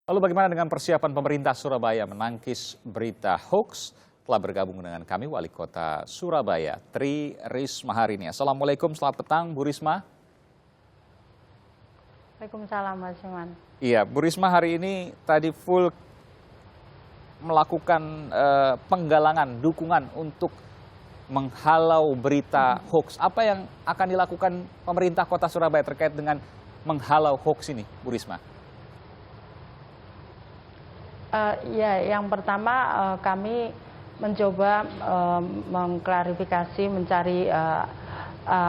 Lalu bagaimana dengan persiapan pemerintah Surabaya menangkis berita hoax? Telah bergabung dengan kami Wali Kota Surabaya, Tri Risma hari ini. Assalamualaikum, selamat petang Bu Risma. Waalaikumsalam Mas Iman. Iya, Bu Risma hari ini tadi full melakukan penggalangan dukungan untuk menghalau berita hoax. Apa yang akan dilakukan pemerintah Kota Surabaya terkait dengan menghalau hoax ini, Bu Risma? Ya, yang pertama kami mencoba mengklarifikasi, mencari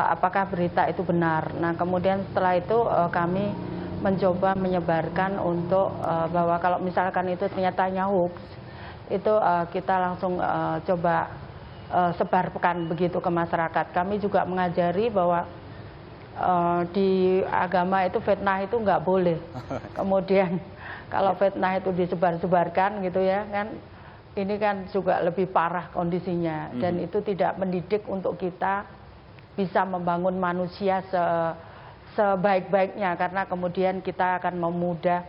apakah berita itu benar. Nah, kemudian setelah itu kami mencoba menyebarkan untuk bahwa kalau misalkan itu ternyata hoax, itu kita langsung coba sebarkan begitu ke masyarakat. Kami juga mengajari bahwa di agama itu fitnah itu nggak boleh. Kemudian kalau fitnah itu disebar-sebarkan gitu ya kan, ini kan juga lebih parah kondisinya, dan itu tidak mendidik untuk kita bisa membangun manusia sebaik-baiknya, karena kemudian kita akan memudah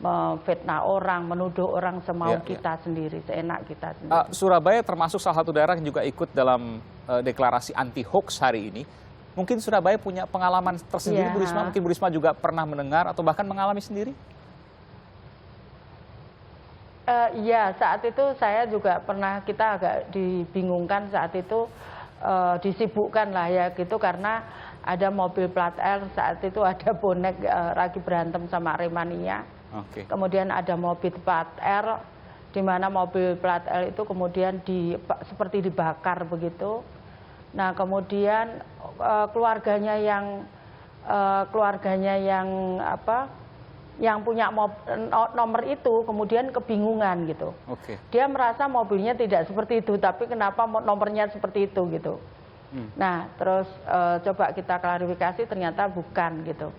memfitnah orang, menuduh orang semau kita sendiri, seenak kita sendiri. Surabaya termasuk salah satu daerah yang juga ikut dalam deklarasi anti hoax hari ini. Mungkin Surabaya punya pengalaman tersendiri, Bu Risma. Mungkin Bu Risma juga pernah mendengar atau bahkan mengalami sendiri. Iya, saat itu saya juga pernah, kita agak dibingungkan saat itu, disibukkan lah ya gitu, karena ada mobil plat R, saat itu ada bonek lagi berantem sama Aremania. Kemudian ada mobil plat R, di mana mobil plat R itu kemudian seperti dibakar begitu. Nah, kemudian keluarganya yang punya nomor itu kemudian kebingungan gitu. Dia merasa mobilnya tidak seperti itu, tapi kenapa nomornya seperti itu gitu. Nah, terus coba kita klarifikasi, ternyata bukan gitu.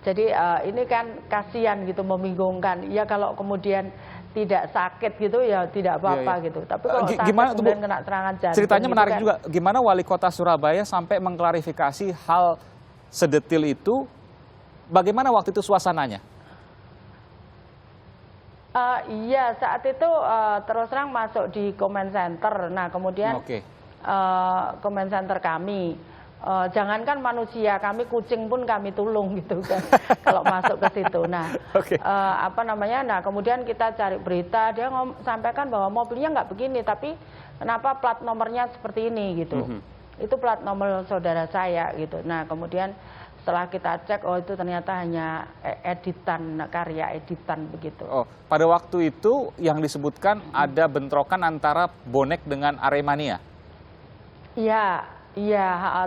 Jadi ini kan kasihan gitu, membingungkan. Ya kalau kemudian tidak sakit gitu ya tidak apa-apa gitu. Tapi kalau sakit gimana, kemudian kena serangan jantung. Ceritanya gitu menarik kan. juga. Gimana Wali Kota Surabaya sampai mengklarifikasi hal sedetil itu? Bagaimana waktu itu suasananya? Iya, saat itu terus terang masuk di comment center. Nah, kemudian comment center kami, jangankan manusia, kami kucing pun kami tulung gitu kan kalau masuk ke situ. Nah, nah kemudian kita cari berita, dia sampaikan bahwa mobilnya nggak begini, tapi kenapa plat nomornya seperti ini gitu. Itu plat nomor saudara saya gitu. Nah, kemudian setelah kita cek, oh itu ternyata hanya editan, karya editan begitu. Pada waktu itu yang disebutkan ada bentrokan antara bonek dengan Aremania? Iya,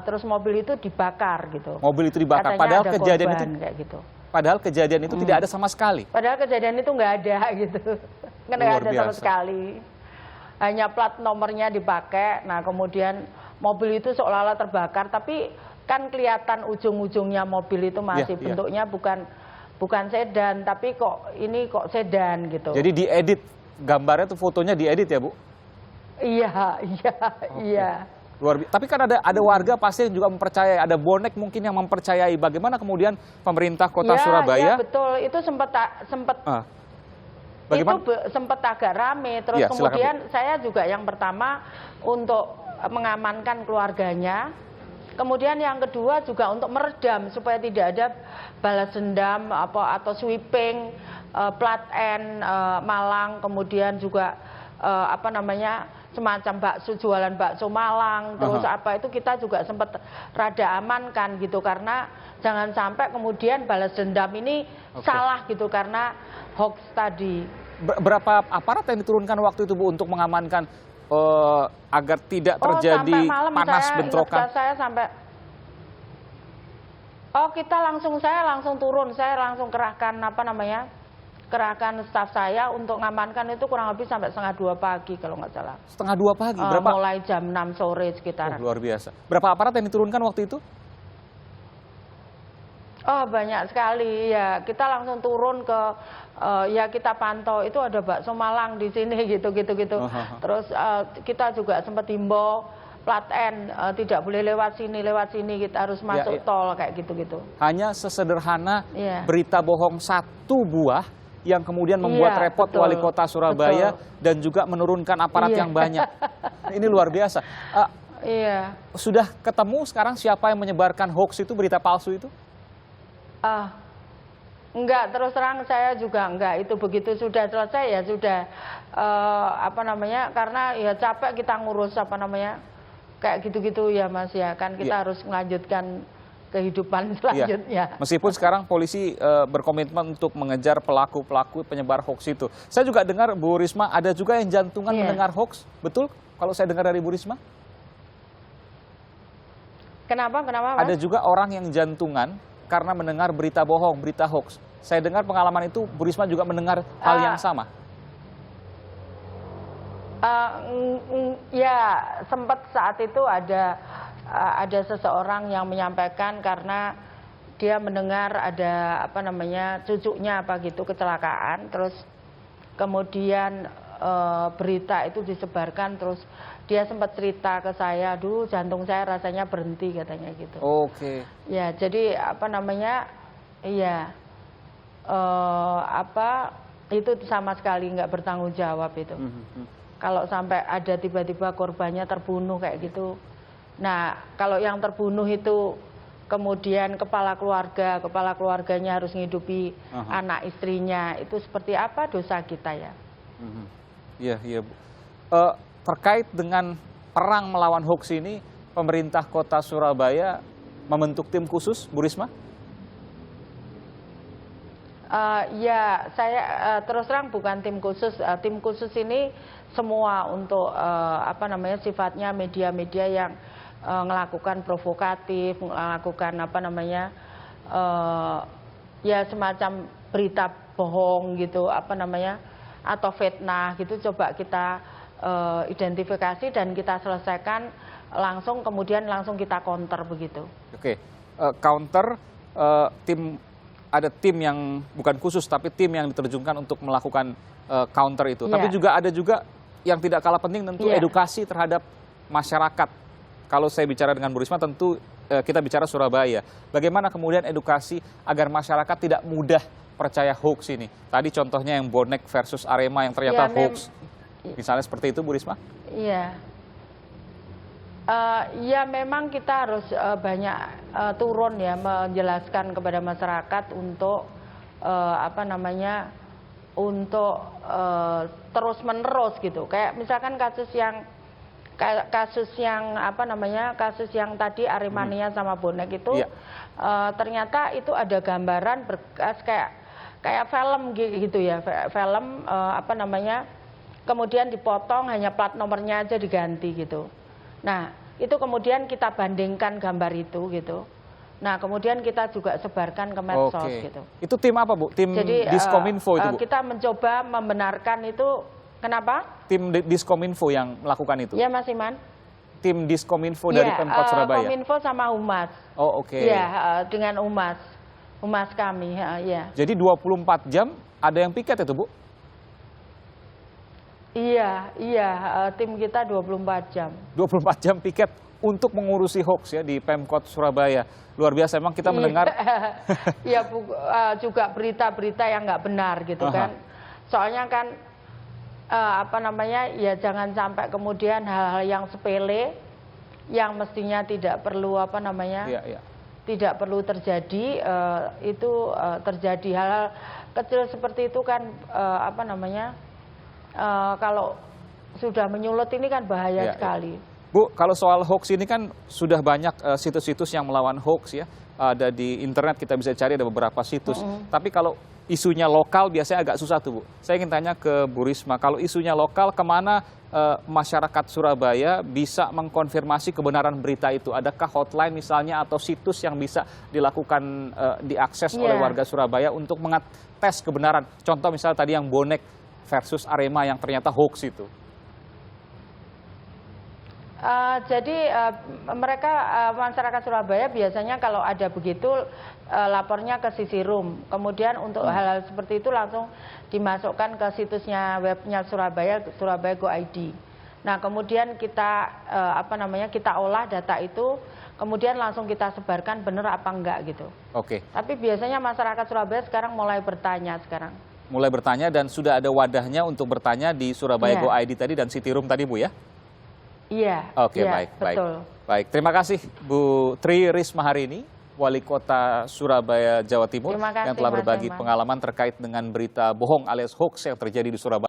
terus mobil itu dibakar gitu. Mobil itu dibakar, katanya padahal ada kejadian korban, itu kayak gitu. Padahal kejadian itu tidak ada sama sekali. Padahal kejadian itu nggak ada gitu, nggak ada sama sekali. Hanya plat nomornya dipakai. Nah, kemudian mobil itu seolah-olah terbakar, tapi kan kelihatan ujung-ujungnya mobil itu masih bentuknya bukan sedan, tapi kok sedan gitu. Jadi diedit, gambarnya tuh fotonya diedit ya Bu? Iya. Tapi kan ada warga pasti yang juga mempercayai, ada bonek mungkin yang mempercayai. Bagaimana kemudian pemerintah Kota Surabaya? Iya betul, itu sempat agak rame. Terus kemudian saya juga yang pertama untuk mengamankan keluarganya. Kemudian yang kedua juga untuk meredam supaya tidak ada balas dendam atau sweeping plat N Malang, kemudian juga semacam jualan bakso Malang, terus itu kita juga sempat rada amankan gitu, karena jangan sampai kemudian balas dendam ini salah gitu karena hoax tadi. Berapa aparat yang diturunkan waktu itu Bu untuk mengamankan agar tidak terjadi panas bentrokan? Saya langsung turun, saya langsung kerahkan kerahkan staf saya untuk mengamankan itu kurang lebih sampai 1:30 pagi kalau nggak salah. 1:30 pagi? Berapa? Mulai jam 6 sore sekitaran. Luar biasa. Berapa aparat yang diturunkan waktu itu? Banyak sekali ya. Kita langsung turun ke kita pantau, itu ada bakso Malang di sini gitu. Terus kita juga sempat himbau plat N tidak boleh lewat sini kita harus masuk tol kayak gitu. Hanya sesederhana berita bohong satu buah yang kemudian membuat Iya, repot betul, wali kota Surabaya dan juga menurunkan aparat Iya. yang banyak. Ini luar biasa. Iya. Sudah ketemu sekarang siapa yang menyebarkan hoax itu, berita palsu itu? Enggak, terus terang saya juga enggak. Itu begitu sudah selesai ya sudah, apa namanya, karena ya capek kita ngurus apa namanya, kayak gitu-gitu ya Mas ya. Kan kita harus melanjutkan kehidupan selanjutnya. Meskipun sekarang polisi berkomitmen untuk mengejar pelaku-pelaku penyebar hoax itu. Saya juga dengar Bu Risma ada juga yang jantungan mendengar hoax. Betul kalau saya dengar dari Bu Risma? Kenapa Mas? Ada juga orang yang jantungan karena mendengar berita bohong, berita hoax. Saya dengar pengalaman itu Bu Risma juga mendengar hal yang sama. Ya sempat saat itu ada seseorang yang menyampaikan karena dia mendengar ada apa namanya cucunya apa gitu kecelakaan, terus kemudian berita itu disebarkan, terus dia sempat cerita ke saya, aduh jantung saya rasanya berhenti katanya gitu. Oke. Ya jadi apa namanya, iya itu sama sekali nggak bertanggung jawab itu. Kalau sampai ada tiba-tiba korbannya terbunuh kayak gitu. Nah, kalau yang terbunuh itu kemudian kepala keluarganya harus menghidupi anak istrinya, itu seperti apa dosa kita ya? Iya, Bu. Terkait dengan perang melawan hoax ini, pemerintah kota Surabaya membentuk tim khusus, Bu Risma? Ya, saya terus terang bukan tim khusus. Tim khusus ini semua untuk apa namanya sifatnya media-media yang melakukan provokatif, melakukan apa namanya ya semacam berita bohong gitu, apa namanya atau fitnah gitu. Coba kita identifikasi dan kita selesaikan langsung, kemudian langsung kita counter begitu. Oke, counter ada tim yang bukan khusus tapi tim yang diterjunkan untuk melakukan counter itu. Tapi juga ada juga yang tidak kalah penting tentu edukasi terhadap masyarakat. Kalau saya bicara dengan Bu Risma tentu kita bicara Surabaya. Bagaimana kemudian edukasi agar masyarakat tidak mudah percaya hoax ini? Tadi contohnya yang bonek versus Arema yang ternyata hoax. Misalnya seperti itu Bu Risma? Iya. Ya memang kita harus banyak turun ya menjelaskan kepada masyarakat untuk apa namanya untuk terus menerus gitu. Kayak misalkan kasus yang apa namanya kasus yang tadi Aremania sama bonek itu ternyata itu ada gambaran berkas kayak film gitu ya, film apa namanya kemudian dipotong hanya plat nomornya aja diganti gitu. Nah, itu kemudian kita bandingkan gambar itu gitu. Nah, kemudian kita juga sebarkan ke medsos gitu. Itu tim apa, Bu? Tim Diskominfo itu, Bu? Kita mencoba membenarkan itu. Kenapa? Tim Diskominfo yang melakukan itu? Ya, Mas Iman. Tim Diskominfo dari Pemkot Surabaya? Kominfo sama Humas. Oh, oke. Ya, dengan Humas kami, ya. Jadi 24 jam ada yang piket itu, Bu? Iya, tim kita 24 jam. 24 jam piket untuk mengurusi hoax ya di Pemkot Surabaya. Luar biasa, memang kita mendengar. Iya, juga berita-berita yang nggak benar gitu kan. Soalnya kan, apa namanya, ya jangan sampai kemudian hal-hal yang sepele, yang mestinya tidak perlu, apa namanya, tidak perlu terjadi, itu terjadi hal-hal kecil seperti itu kan, apa namanya, kalau sudah menyulut ini kan bahaya sekali. Bu, kalau soal hoax ini kan sudah banyak situs-situs yang melawan hoax ya. Ada di internet kita bisa cari ada beberapa situs. Tapi kalau isunya lokal biasanya agak susah tuh, Bu. Saya ingin tanya ke Bu Risma, kalau isunya lokal kemana masyarakat Surabaya bisa mengkonfirmasi kebenaran berita itu? Adakah hotline misalnya atau situs yang bisa dilakukan diakses oleh warga Surabaya untuk mengetes kebenaran? Contoh misalnya tadi yang bonek versus Arema yang ternyata hoax itu. Jadi mereka masyarakat Surabaya biasanya kalau ada begitu lapornya ke Sisirum. Kemudian untuk hal-hal seperti itu langsung dimasukkan ke situsnya webnya Surabaya Go ID. Nah kemudian kita apa namanya kita olah data itu, kemudian langsung kita sebarkan benar apa enggak gitu. Oke. Tapi biasanya masyarakat Surabaya sekarang mulai bertanya sekarang. mulai bertanya dan sudah ada wadahnya untuk bertanya di Surabaya Iya. Go ID tadi dan City Room tadi, Bu ya? Iya. Oke, iya, baik, baik. betul. Baik, terima kasih Bu Tri Risma hari ini, Wali Kota Surabaya, Jawa Timur, Terima kasih, yang telah Mas berbagi Herman. pengalaman terkait dengan berita bohong alias hoax yang terjadi di Surabaya.